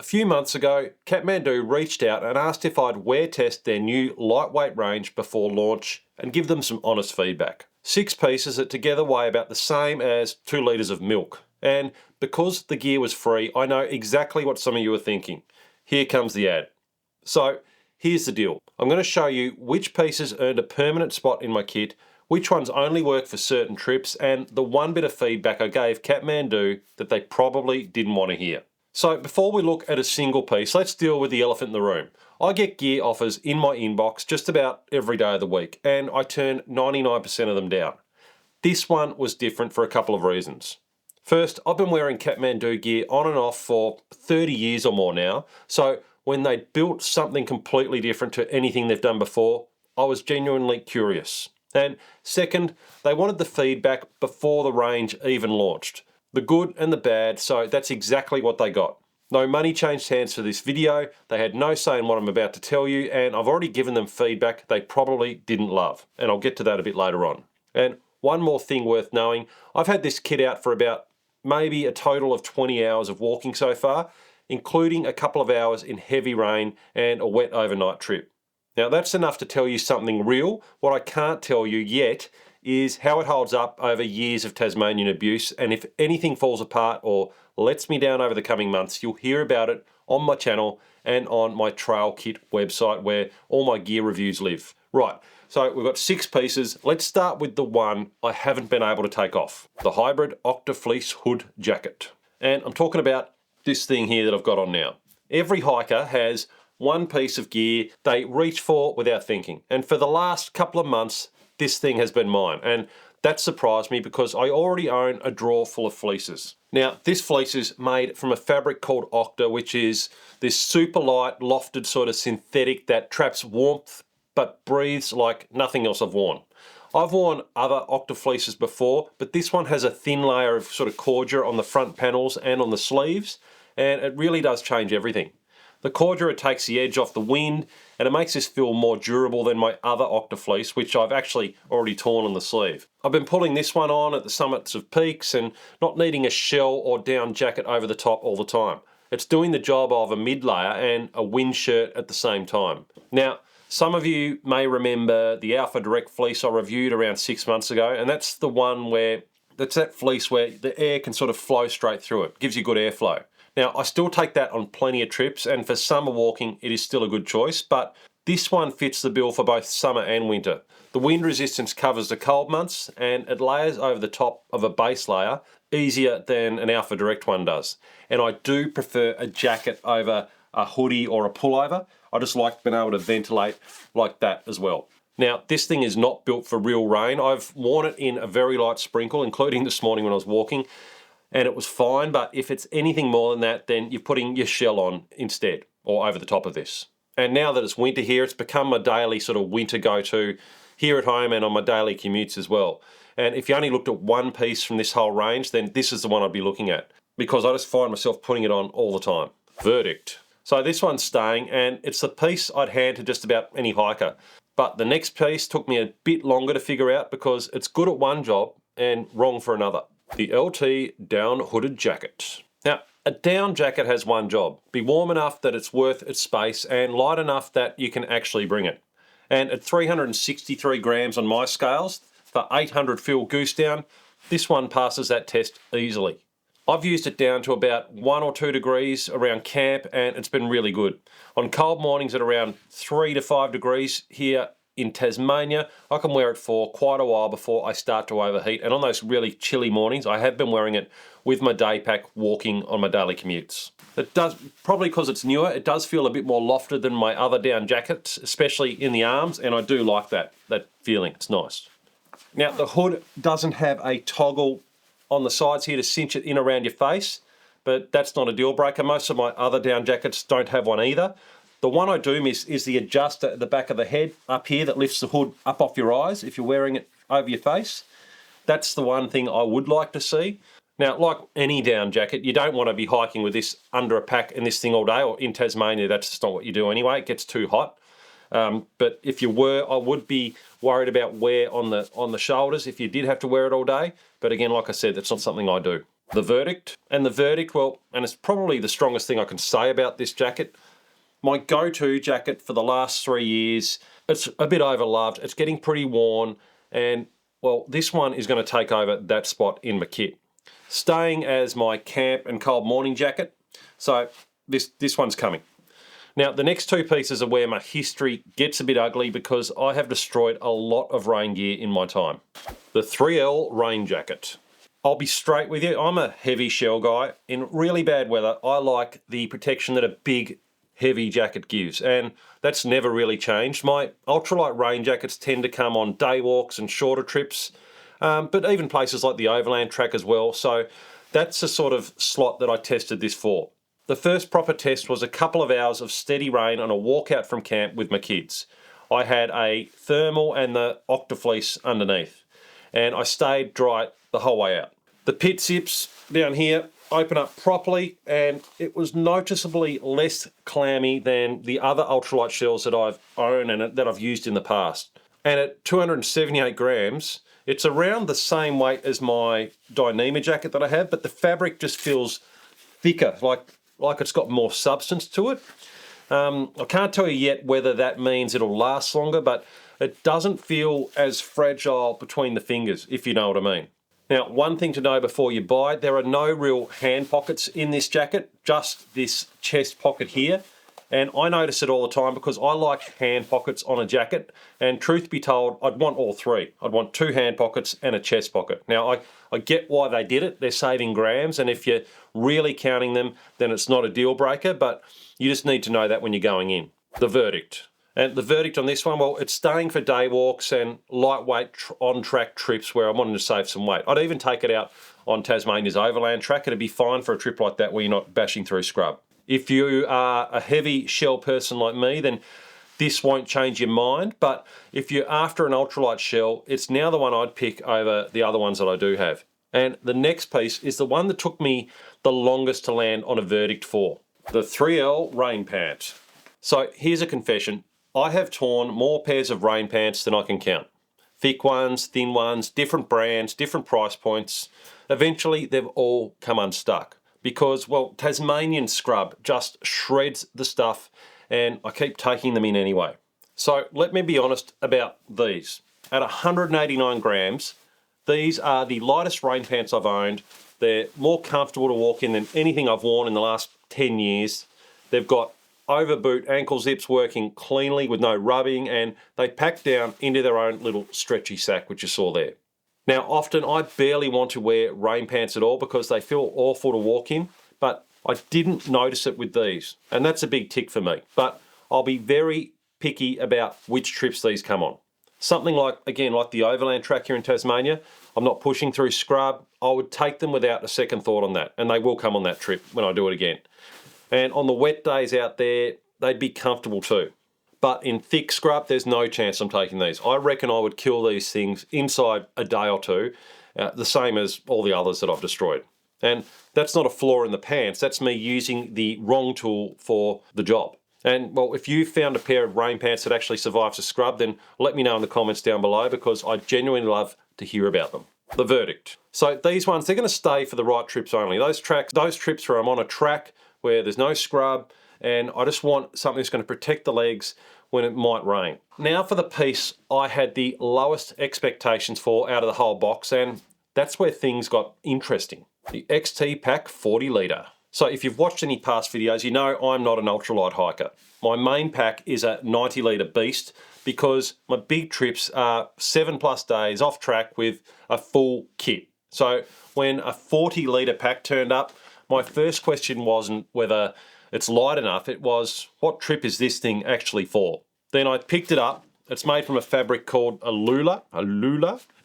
A few months ago, Kathmandu reached out and asked if I'd wear test their new lightweight range before launch and give them some honest feedback. 6 pieces that together weigh about the same as 2 litres of milk. And because the gear was free, I know exactly what some of you are thinking. Here comes the ad. So here's the deal. I'm going to show you which pieces earned a permanent spot in my kit, which ones only work for certain trips, and the one bit of feedback I gave Kathmandu that they probably didn't want to hear. So before we look at a single piece, let's deal with the elephant in the room. I get gear offers in my inbox just about every day of the week, and I turn 99% of them down. This one was different for a couple of reasons. First, I've been wearing Kathmandu gear on and off for 30 years or more now, so when they built something completely different to anything they've done before, I was genuinely curious. And second, they wanted the feedback before the range even launched. The good and the bad, so that's exactly what they got. No money changed hands for this video, they had no say in what I'm about to tell you, and I've already given them feedback they probably didn't love, and I'll get to that a bit later on. And one more thing worth knowing, I've had this kit out for about maybe a total of 20 hours of walking so far, including a couple of hours in heavy rain and a wet overnight trip. Now that's enough to tell you something real. What I can't tell you yet is how it holds up over years of Tasmanian abuse, and if anything falls apart or lets me down over the coming months, you'll hear about it on my channel and on my Trail Kit website where all my gear reviews live. Right, so we've got 6 pieces. Let's start with the one I haven't been able to take off, the hybrid Octafleece hood jacket. And I'm talking about this thing here that I've got on now. Every hiker has one piece of gear they reach for without thinking, and for the last couple of months, this thing has been mine, and that surprised me because I already own a drawer full of fleeces. Now, this fleece is made from a fabric called Octa, which is this super light, lofted sort of synthetic that traps warmth but breathes like nothing else I've worn. I've worn other Octa fleeces before, but this one has a thin layer of sort of cordura on the front panels and on the sleeves, and it really does change everything. The cordura takes the edge off the wind, and it makes this feel more durable than my other Octafleece, which I've actually already torn on the sleeve. I've been pulling this one on at the summits of peaks and not needing a shell or down jacket over the top all the time. It's doing the job of a mid layer and a wind shirt at the same time. Now, some of you may remember the Alpha Direct fleece I reviewed around 6 months ago, and that's the one where, that's that fleece where the air can sort of flow straight through it, gives you good airflow. Now, I still take that on plenty of trips, and for summer walking, it is still a good choice, but this one fits the bill for both summer and winter. The wind resistance covers the cold months, and it layers over the top of a base layer easier than an Alpha Direct one does. And I do prefer a jacket over a hoodie or a pullover. I just like being able to ventilate like that as well. Now, this thing is not built for real rain. I've worn it in a very light sprinkle, including this morning when I was walking, and it was fine, but if it's anything more than that, then you're putting your shell on instead, or over the top of this. And now that it's winter here, it's become my daily sort of winter go-to here at home and on my daily commutes as well. And if you only looked at one piece from this whole range, then this is the one I'd be looking at, because I just find myself putting it on all the time. Verdict. So this one's staying, and it's the piece I'd hand to just about any hiker. But the next piece took me a bit longer to figure out because it's good at one job and wrong for another. The LT down hooded jacket. Now, a down jacket has one job. Be warm enough that it's worth its space and light enough that you can actually bring it. And at 363 grams on my scales, for 800 fill goose down, this one passes that test easily. I've used it down to about 1 or 2 degrees around camp, and it's been really good. On cold mornings at around 3 to 5 degrees here in Tasmania, I can wear it for quite a while before I start to overheat, and on those really chilly mornings I have been wearing it with my day pack walking on my daily commutes. It does, probably because it's newer, it does feel a bit more lofted than my other down jackets, especially in the arms, and I do like that feeling, it's nice. Now the hood doesn't have a toggle on the sides here to cinch it in around your face, but that's not a deal breaker. Most of my other down jackets don't have one either. The one I do miss is the adjuster at the back of the head up here that lifts the hood up off your eyes if you're wearing it over your face. That's the one thing I would like to see. Now, like any down jacket, you don't want to be hiking with this under a pack and this thing all day, or in Tasmania, that's just not what you do anyway. It gets too hot. But if you were, I would be worried about wear on the shoulders if you did have to wear it all day. But again, like I said, that's not something I do. The verdict. And the verdict, well, and it's probably the strongest thing I can say about this jacket. My go-to jacket for the last 3 years, it's a bit overloved, it's getting pretty worn, and well, this one is going to take over that spot in my kit. Staying as my camp and cold morning jacket, so this one's coming. Now, the next two pieces are where my history gets a bit ugly because I have destroyed a lot of rain gear in my time. The 3L rain jacket. I'll be straight with you, I'm a heavy shell guy. In really bad weather, I like the protection that a big, heavy jacket gives, and that's never really changed. My ultralight rain jackets tend to come on day walks and shorter trips, but even places like the overland track as well, so that's the sort of slot that I tested this for. The first proper test was a couple of hours of steady rain on a walkout from camp with my kids. I had a thermal and the Octafleece underneath, and I stayed dry the whole way out. The pit zips down here open up properly, and it was noticeably less clammy than the other ultralight shells that I've owned and that I've used in the past. And at 278 grams, it's around the same weight as my Dyneema jacket that I have, but the fabric just feels thicker, like it's got more substance to it. I can't tell you yet whether that means it'll last longer, but it doesn't feel as fragile between the fingers, if you know what I mean. Now, one thing to know before you buy, there are no real hand pockets in this jacket, just this chest pocket here. And I notice it all the time because I like hand pockets on a jacket. And truth be told, I'd want all three. I'd want 2 hand pockets and a chest pocket. Now, I get why they did it. They're saving grams. And if you're really counting them, then it's not a deal breaker. But you just need to know that when you're going in. The verdict. And the verdict on this one, well, it's staying for day walks and lightweight on-track trips where I'm wanting to save some weight. I'd even take it out on Tasmania's overland track. It'd be fine for a trip like that where you're not bashing through scrub. If you are a heavy shell person like me, then this won't change your mind. But if you're after an ultralight shell, it's now the one I'd pick over the other ones that I do have. And the next piece is the one that took me the longest to land on a verdict for. The 3L Rain Pant. So here's a confession. I have torn more pairs of rain pants than I can count. Thick ones, thin ones, different brands, different price points. Eventually, they've all come unstuck because, well, Tasmanian scrub just shreds the stuff and I keep taking them in anyway. So let me be honest about these. At 189 grams, these are the lightest rain pants I've owned. They're more comfortable to walk in than anything I've worn in the last 10 years. They've got over boot ankle zips working cleanly with no rubbing, and they pack down into their own little stretchy sack, which you saw there. Now, often I barely want to wear rain pants at all because they feel awful to walk in, but I didn't notice it with these, and that's a big tick for me. But I'll be very picky about which trips these come on. Something like, again, like the overland track here in Tasmania, I'm not pushing through scrub. I would take them without a second thought on that, and they will come on that trip when I do it again. And on the wet days out there, they'd be comfortable too. But in thick scrub, there's no chance I'm taking these. I reckon I would kill these things inside a day or two, the same as all the others that I've destroyed. And that's not a flaw in the pants, that's me using the wrong tool for the job. And well, if you found a pair of rain pants that actually survives a scrub, then let me know in the comments down below because I genuinely love to hear about them. The verdict. So these ones, they're going to stay for the right trips only. Those trips where I'm on a track, where there's no scrub, and I just want something that's going to protect the legs when it might rain. Now for the piece I had the lowest expectations for out of the whole box, and that's where things got interesting. The XT Pack 40 litre. So if you've watched any past videos, you know I'm not an ultralight hiker. My main pack is a 90 litre beast because my big trips are 7+ days off track with a full kit. So when a 40 litre pack turned up, my first question wasn't whether it's light enough, it was, what trip is this thing actually for? Then I picked it up. It's made from a fabric called Alula,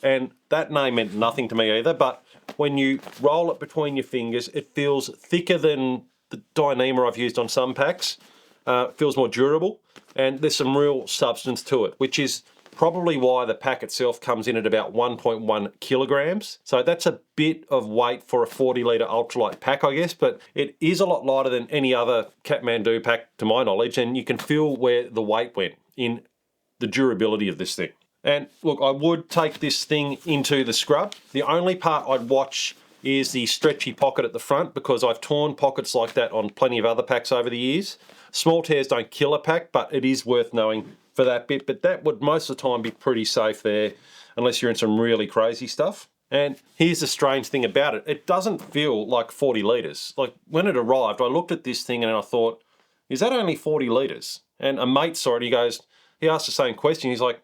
and that name meant nothing to me either, but when you roll it between your fingers, it feels thicker than the Dyneema I've used on some packs. It feels more durable, and there's some real substance to it, which is probably why the pack itself comes in at about 1.1 kilograms. So that's a bit of weight for a 40 litre ultralight pack, I guess, but it is a lot lighter than any other Kathmandu pack to my knowledge, and you can feel where the weight went in the durability of this thing. And look, I would take this thing into the scrub. The only part I'd watch is the stretchy pocket at the front, because I've torn pockets like that on plenty of other packs over the years. Small tears don't kill a pack, but it is worth knowing for that bit. But that would most of the time be pretty safe there, unless you're in some really crazy stuff. And here's the strange thing about it. It doesn't feel like 40 litres. Like when it arrived, I looked at this thing and I thought, is that only 40 litres? And a mate saw it, he asked the same question. He's like,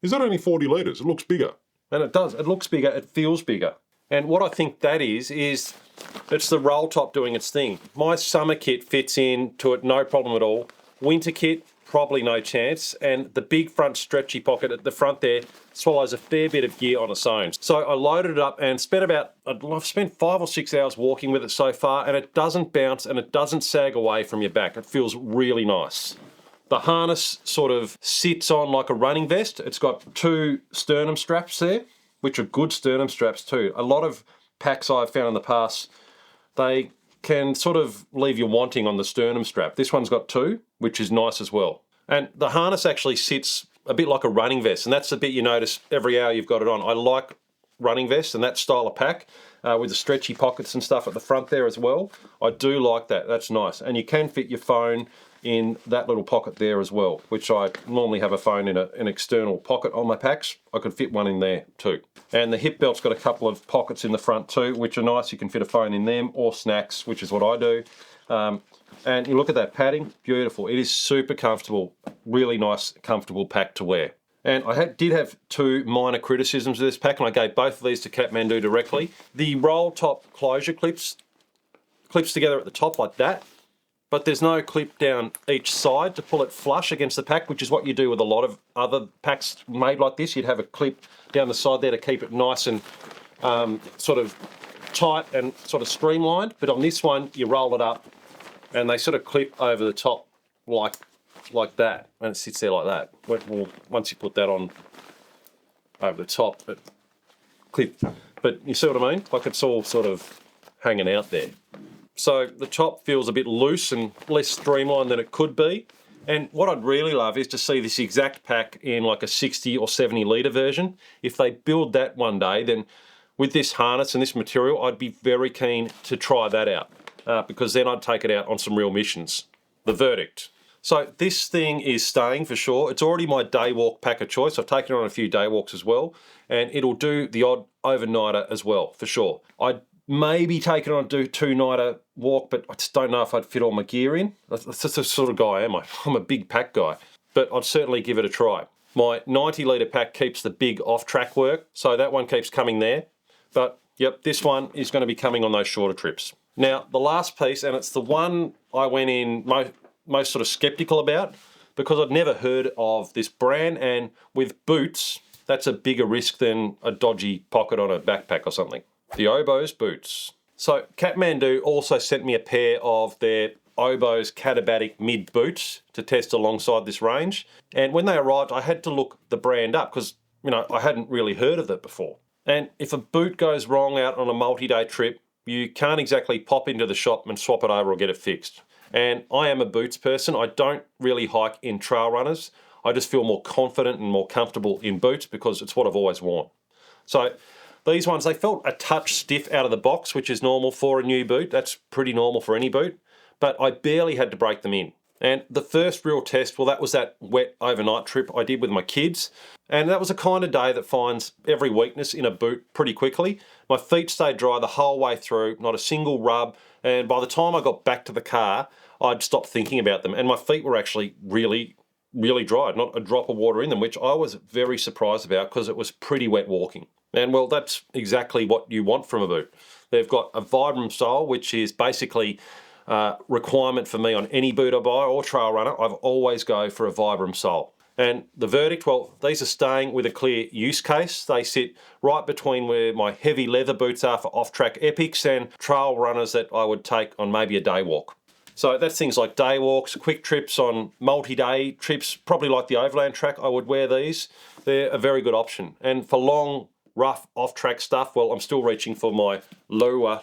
is that only 40 litres? It looks bigger. And it does. It looks bigger. It feels bigger. And what I think that is it's the roll top doing its thing. My summer kit fits into it no problem at all. Winter kit, probably no chance. And the big front stretchy pocket at the front there swallows a fair bit of gear on its own. So I loaded it up and I've spent 5 or 6 hours walking with it so far, and it doesn't bounce and it doesn't sag away from your back. It feels really nice. The harness sort of sits on like a running vest. It's got 2 sternum straps there, which are good sternum straps too. A lot of packs I've found in the past, they can sort of leave you wanting on the sternum strap. This one's got 2, which is nice as well. And the harness actually sits a bit like a running vest, and that's the bit you notice every hour you've got it on. I like running vests and that style of pack with the stretchy pockets and stuff at the front there as well. I do like that. That's nice. And you can fit your phone in that little pocket there as well, which I normally have a phone in an external pocket on my packs. I could fit one in there too. And the hip belt's got a couple of pockets in the front too, which are nice. You can fit a phone in them or snacks, which is what I do. And you look at that padding, beautiful. It is super comfortable, really nice, comfortable pack to wear. And I did have 2 minor criticisms of this pack, and I gave both of these to Kathmandu directly. The roll top closure clips together at the top like that, but there's no clip down each side to pull it flush against the pack, which is what you do with a lot of other packs made like this. You'd have a clip down the side there to keep it nice and sort of tight and sort of streamlined. But on this one, you roll it up and they sort of clip over the top like that, and it sits there like that. Well, once you put that on over the top, it clip. But you see what I mean? Like it's all sort of hanging out there. So the top feels a bit loose and less streamlined than it could be. And what I'd really love is to see this exact pack in like a 60 or 70 litre version. If they build that one day, then with this harness and this material, I'd be very keen to try that out because then I'd take it out on some real missions. The verdict. So this thing is staying for sure. It's already my day walk pack of choice. I've taken it on a few day walks as well, and it'll do the odd overnighter as well, for sure. I'd maybe take it on a 2-nighter walk, but I just don't know if I'd fit all my gear in. That's the sort of guy I am. I'm a big pack guy, but I'd certainly give it a try. My 90 litre pack keeps the big off-track work, so that one keeps coming there. But yep, this one is going to be coming on those shorter trips. Now, the last piece, and it's the one I went in most sort of skeptical about, because I'd never heard of this brand, and with boots, that's a bigger risk than a dodgy pocket on a backpack or something. The Oboz boots. So Kathmandu also sent me a pair of their Oboz Katabatic mid boots to test alongside this range. And when they arrived, I had to look the brand up because, I hadn't really heard of it before. And if a boot goes wrong out on a multi-day trip, you can't exactly pop into the shop and swap it over or get it fixed. And I am a boots person. I don't really hike in trail runners. I just feel more confident and more comfortable in boots because it's what I've always worn. So these ones, they felt a touch stiff out of the box, which is normal for a new boot. That's pretty normal for any boot. But I barely had to break them in. And the first real test, well, that was that wet overnight trip I did with my kids. And that was a kind of day that finds every weakness in a boot pretty quickly. My feet stayed dry the whole way through, not a single rub. And by the time I got back to the car, I'd stopped thinking about them. And my feet were actually really, really dry, not a drop of water in them, which I was very surprised about because it was pretty wet walking. And well, that's exactly what you want from a boot. They've got a Vibram sole, which is basically requirement for me on any boot I buy or trail runner. I've always go for a Vibram sole. And the verdict, well, these are staying with a clear use case. They sit right between where my heavy leather boots are for off-track epics and trail runners that I would take on maybe a day walk. So that's things like day walks, quick trips on multi-day trips, probably like the overland track, I would wear these. They're a very good option. And for long, rough off-track stuff, well, I'm still reaching for my lower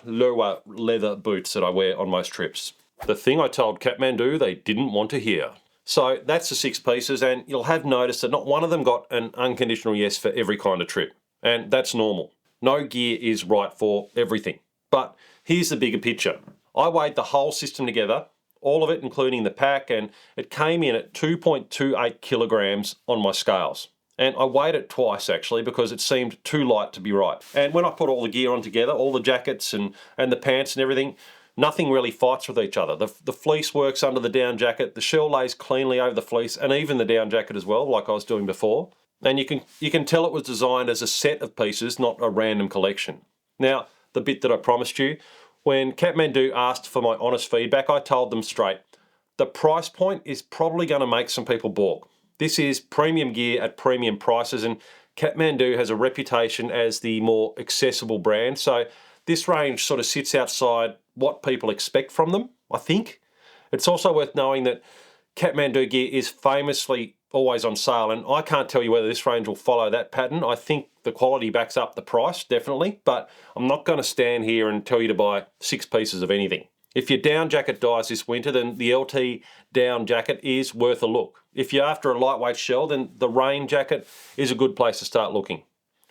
leather boots that I wear on most trips. The thing I told Kathmandu they didn't want to hear. So that's the 6 pieces, and you'll have noticed that not one of them got an unconditional yes for every kind of trip. And that's normal. No gear is right for everything. but here's the bigger picture. I weighed the whole system together, all of it including the pack, and it came in at 2.28 kilograms on my scales. And I weighed it twice actually because it seemed too light to be right. And when I put all the gear on together, all the jackets and the pants and everything, nothing really fights with each other. The fleece works under the down jacket, the shell lays cleanly over the fleece, and even the down jacket as well, like I was doing before. And you can tell it was designed as a set of pieces, not a random collection. Now, the bit that I promised you, when Kathmandu asked for my honest feedback, I told them straight, the price point is probably going to make some people balk. This is premium gear at premium prices, and Kathmandu has a reputation as the more accessible brand, so this range sort of sits outside what people expect from them, I think. It's also worth knowing that Kathmandu gear is famously always on sale, and I can't tell you whether this range will follow that pattern. I think the quality backs up the price, definitely, but I'm not going to stand here and tell you to buy 6 pieces of anything. If your down jacket dies this winter, then the LT down jacket is worth a look. If you're after a lightweight shell, then the Rain jacket is a good place to start looking.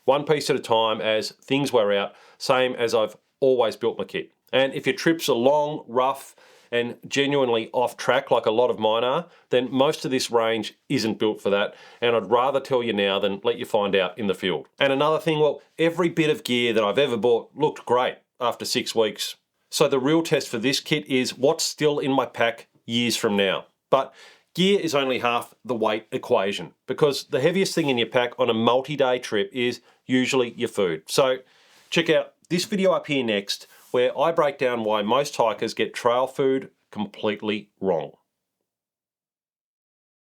One piece at a time as things wear out, same as I've always built my kit. And if your trips are long, rough, and genuinely off track like a lot of mine are, then most of this range isn't built for that, and I'd rather tell you now than let you find out in the field. And another thing, well, every bit of gear that I've ever bought looked great after 6 weeks. So the real test for this kit is what's still in my pack years from now. But gear is only half the weight equation, because the heaviest thing in your pack on a multi-day trip is usually your food. So check out this video up here next, where I break down why most hikers get trail food completely wrong.